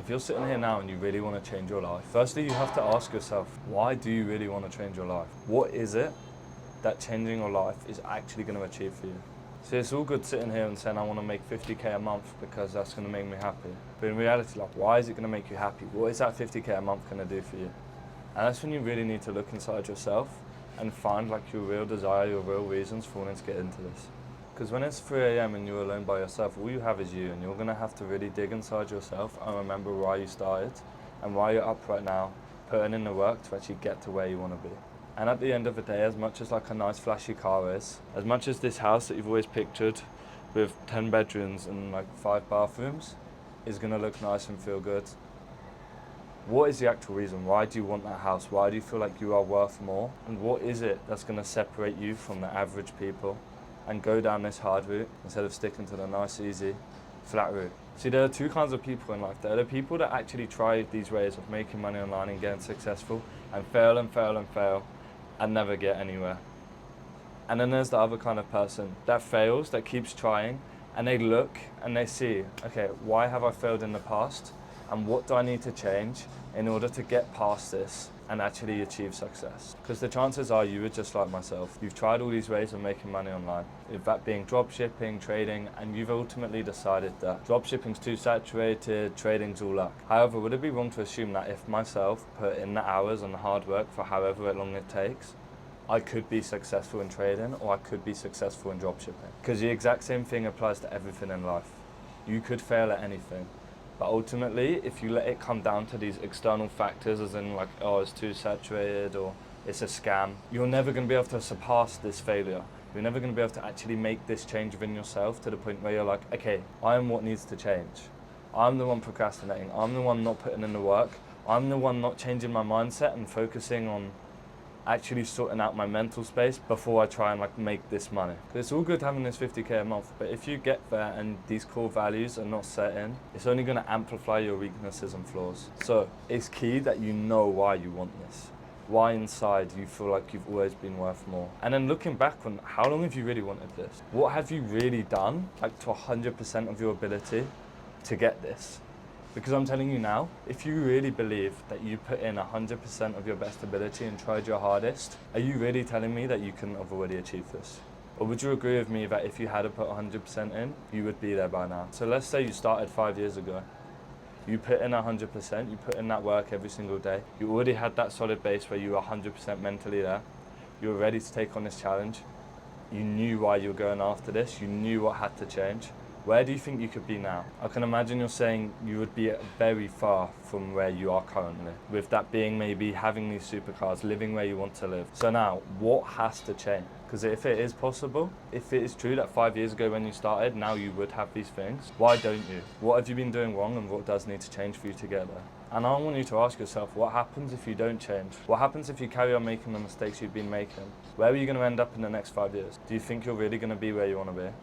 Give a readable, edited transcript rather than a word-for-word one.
If you're sitting here now and you really want to change your life, firstly, you have to ask yourself, why do you really want to change your life? What is it that changing your life is actually going to achieve for you? See, it's all good sitting here and saying, I want to make 50K a month because that's going to make me happy. But in reality, like, why is it going to make you happy? What is that 50K a month going to do for you? And that's when you really need to look inside yourself and find like your real desire, your real reasons for wanting to get into this. Because when it's 3 a.m. and you're alone by yourself, all you have is you, and you're going to have to really dig inside yourself and remember why you started and why you're up right now, putting in the work to actually get to where you want to be. And at the end of the day, as much as like a nice flashy car is, as much as this house that you've always pictured with 10 bedrooms and like 5 bathrooms is going to look nice and feel good, what is the actual reason? Why do you want that house? Why do you feel like you are worth more? And what is it that's going to separate you from the average people and go down this hard route instead of sticking to the nice, easy, flat route? See, there are two kinds of people in life. There are the people that actually try these ways of making money online and getting successful and fail and fail and fail and never get anywhere. And then there's the other kind of person that fails, that keeps trying, and they look and they see, okay, why have I failed in the past? And what do I need to change in order to get past this and actually achieve success? Because the chances are you were just like myself. You've tried all these ways of making money online, if that being dropshipping, trading, and you've ultimately decided that dropshipping's too saturated, trading's all luck. However, would it be wrong to assume that if myself put in the hours and the hard work for however long it takes, I could be successful in trading or I could be successful in dropshipping? Because the exact same thing applies to everything in life. You could fail at anything. But ultimately, if you let it come down to these external factors, as in like, oh, it's too saturated or it's a scam, you're never going to be able to surpass this failure. You're never going to be able to actually make this change within yourself to the point where you're like, okay, I am what needs to change. I'm the one procrastinating. I'm the one not putting in the work. I'm the one not changing my mindset and focusing on actually sorting out my mental space before I try and like make this money. Because it's all good having this 50K a month, but if you get there and these core values are not set in, it's only going to amplify your weaknesses and flaws. So it's key that you know why you want this. Why inside you feel like you've always been worth more. And then looking back on how long have you really wanted this? What have you really done, like to 100% of your ability to get this? Because I'm telling you now, if you really believe that you put in 100% of your best ability and tried your hardest, are you really telling me that you couldn't have already achieved this? Or would you agree with me that if you had to put 100% in, you would be there by now? So let's say you started 5 years ago. You put in 100%, you put in that work every single day. You already had that solid base where you were 100% mentally there. You were ready to take on this challenge. You knew why you were going after this. You knew what had to change. Where do you think you could be now? I can imagine you're saying you would be very far from where you are currently, with that being maybe having these supercars, living where you want to live. So now, what has to change? Because if it is possible, if it is true that 5 years ago when you started, now you would have these things, why don't you? What have you been doing wrong and what does need to change for you to get there? And I want you to ask yourself, what happens if you don't change? What happens if you carry on making the mistakes you've been making? Where are you going to end up in the next 5 years? Do you think you're really going to be where you want to be?